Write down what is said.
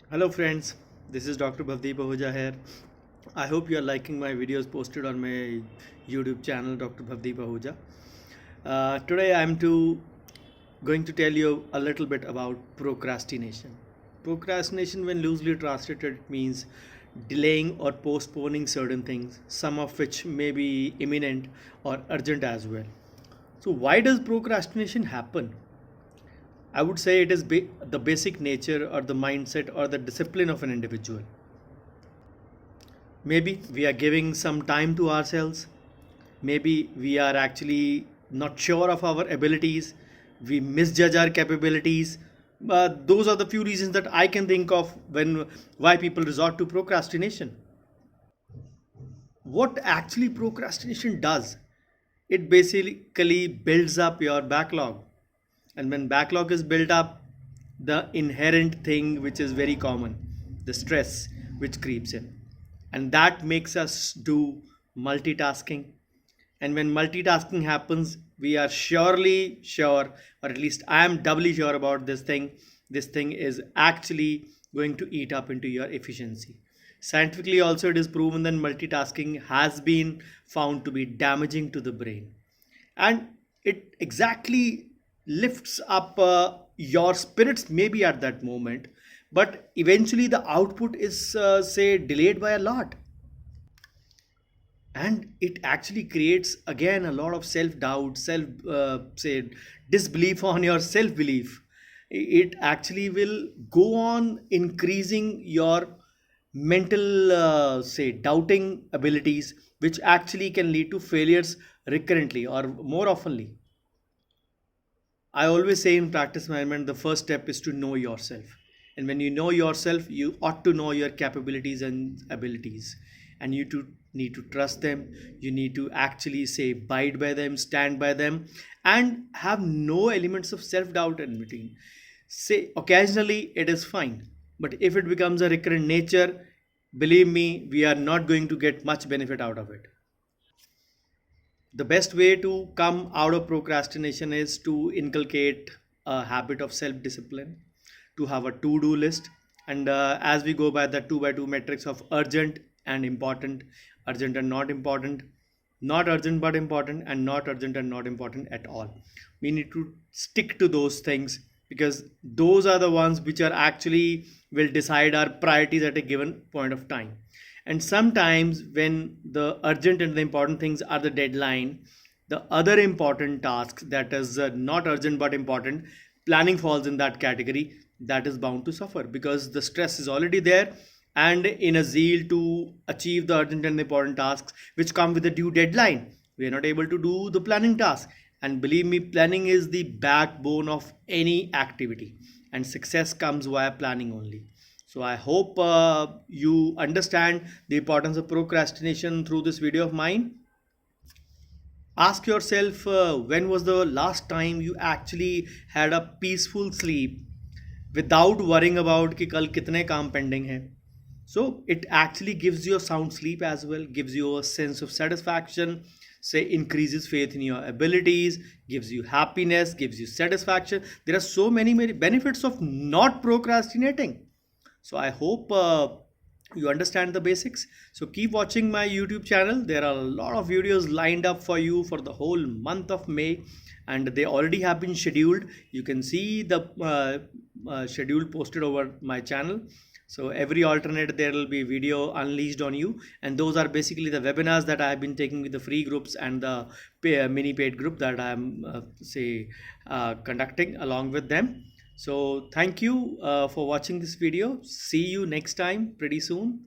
Hello friends, this is Dr. Bhavdeep Ahuja here. I hope you are liking my videos posted on my YouTube channel Dr. Bhavdeep Ahuja. Today going to tell you a little bit about procrastination. Procrastination, when loosely translated, means delaying or postponing certain things, some of which may be imminent or urgent as well. So why does procrastination happen? I would say it is the basic nature or the mindset or the discipline of an individual. Maybe we are giving some time to ourselves. Maybe we are actually not sure of our abilities. We misjudge our capabilities. But those are the few reasons that I can think of when why people resort to procrastination. What actually procrastination does? It basically builds up your backlog. And when backlog is built up, the inherent thing which is very common, the stress which creeps in. And that makes us do multitasking. And when multitasking happens, we are surely sure, or at least I am doubly sure about this thing. This thing is actually going to eat up into your efficiency. Scientifically, also, it is proven that multitasking has been found to be damaging to the brain, and it exactly lifts up your spirits maybe at that moment, but eventually the output is say delayed by a lot, and it actually creates again a lot of self doubt, self say disbelief on your self belief. It actually will go on increasing your mental say doubting abilities, which actually can lead to failures recurrently or more oftenly. I always say in practice management, the first step is to know yourself. And when you know yourself, you ought to know your capabilities and abilities. And need to trust them. You need to actually say, abide by them, stand by them, and have no elements of self doubt in between. Say, occasionally it is fine. But if it becomes a recurrent nature, believe me, we are not going to get much benefit out of it. The best way to come out of procrastination is to inculcate a habit of self discipline, to have a to do list. And as we go by the 2 by 2 metrics of urgent and important, urgent and not important, not urgent but important, and not urgent and not important at all, we need to stick to those things, because those are the ones which are actually will decide our priorities at a given point of time. And sometimes when the urgent and the important things are the deadline, the other important tasks that is not urgent but important, planning falls in that category, that is bound to suffer because the stress is already there. And in a zeal to achieve the urgent and important tasks which come with a due deadline, we are not able to do the planning task. And believe me, planning is the backbone of any activity, and success comes via planning only. So I hope you understand the importance of procrastination through this video of mine. Ask yourself, when was the last time you actually had a peaceful sleep without worrying about कि कल कितने काम pending हैं. So it actually gives you a sound sleep as well, gives you a sense of satisfaction, say increases faith in your abilities, gives you happiness, gives you satisfaction. There are so many benefits of not procrastinating. So I hope you understand the basics. So keep watching my YouTube channel. There are a lot of videos lined up for you for the whole month of May, and they already have been scheduled. You can see the schedule posted over my channel. So every alternate there will be video unleashed on you, and those are basically the webinars that I have been taking with the free groups and the mini paid group that I am conducting along with them. So thank you for watching this video. See you next time pretty soon.